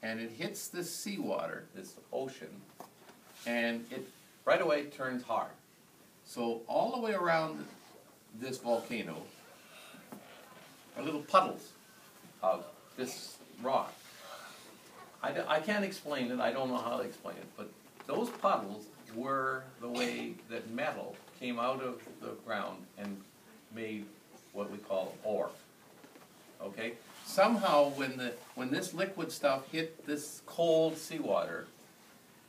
and it hits this seawater, this ocean, and it right away turns hard. So all the way around this volcano are little puddles of this rock. I can't explain it, I don't know how to explain it, but those puddles were the way that metal came out of the ground and made what we call ore. Okay? Somehow when this liquid stuff hit this cold seawater,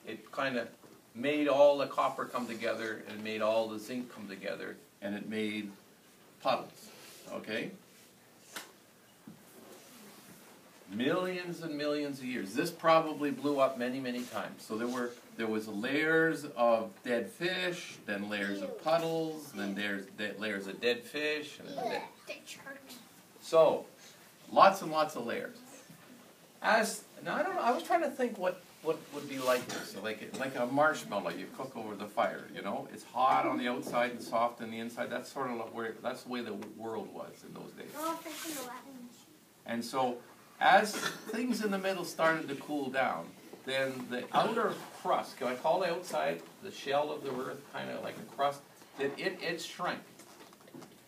it kind of made all the copper come together and made all the zinc come together, and it made puddles. Okay? Millions and millions of years. This probably blew up many, many times. So there was layers of dead fish, then layers of puddles, then there's layers of dead fish, and then so lots and lots of layers. Now I don't know. I was trying to think what would be like this. So like a marshmallow you cook over the fire. You know, it's hot on the outside and soft on the inside. That's sort of that's the way the world was in those days. And so, as things in the middle started to cool down, then the outer crust, can I call the outside the shell of the earth, kind of like a crust, it shrank.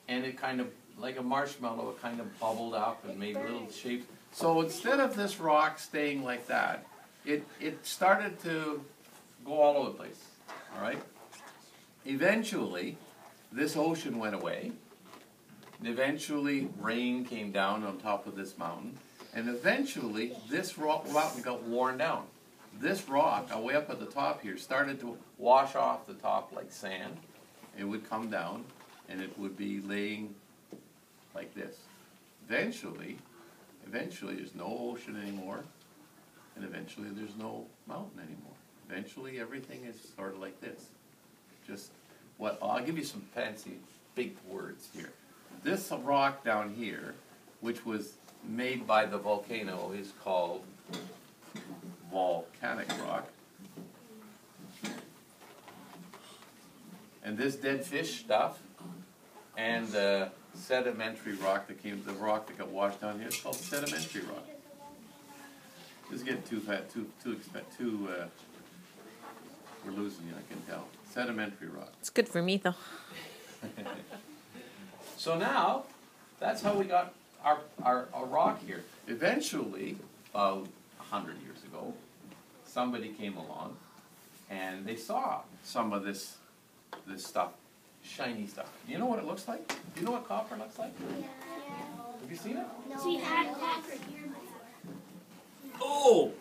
And it kind of, like a marshmallow, it kind of bubbled up and made little shapes. So instead of this rock staying like that, it started to go all over the place, all right? Eventually, this ocean went away. Eventually, rain came down on top of this mountain. And eventually, this mountain got worn down. This rock, way up at the top here, started to wash off the top like sand. It would come down, and it would be laying like this. Eventually, there's no ocean anymore, and eventually there's no mountain anymore. Eventually, everything is sort of like this. Just what? I'll give you some fancy big words here. This rock down here, which was made by the volcano, is called volcanic rock. And this dead fish stuff and the sedimentary rock the rock that got washed down here, is called sedimentary rock. This is getting too fat, we're losing you, I can tell. Sedimentary rock. It's good for me, though. So now, that's how we got our rock here. Eventually, about 100 years ago, somebody came along and they saw some of this stuff, shiny stuff. Do you know what it looks like? Do you know what copper looks like? Yeah. Have you seen it? No. So you had copper here. Oh!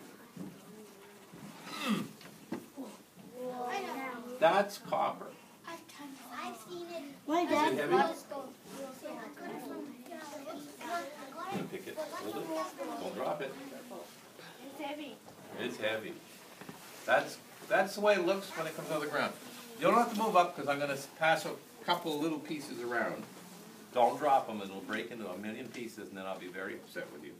That's copper. I've seen it. My dad. Is it heavy? Pick it, hold it, don't drop it. It's heavy. It's heavy. That's the way it looks when it comes out of the ground. You don't have to move up because I'm going to pass a couple little pieces around. Don't drop them, it'll break into a million pieces and then I'll be very upset with you.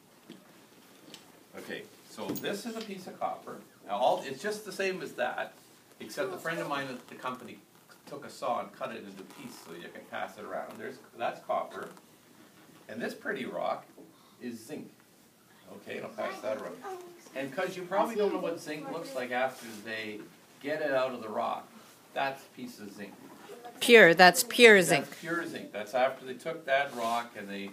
Okay, so this is a piece of copper. Now it's just the same as that, except a friend of mine at the company took a saw and cut it into pieces so you can pass it around. That's copper. And this pretty rock is zinc. Okay, and I'll pass that around. And because you probably don't know what zinc looks like after they get it out of the rock, that's a piece of zinc. Pure, that's pure zinc. That's pure zinc. That's after they took that rock and they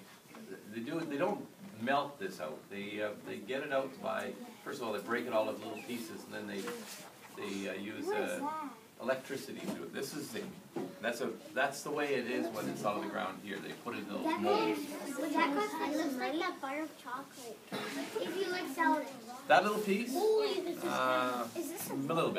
don't melt this out. They get it out by, first of all, they break it all into little pieces, and then they use electricity to it. This is zinc. That's the way it is when it's out of the ground here. They put it in those molds. Would that cost like that bar of chocolate? If you like sell it. That little piece? Is this A little bit.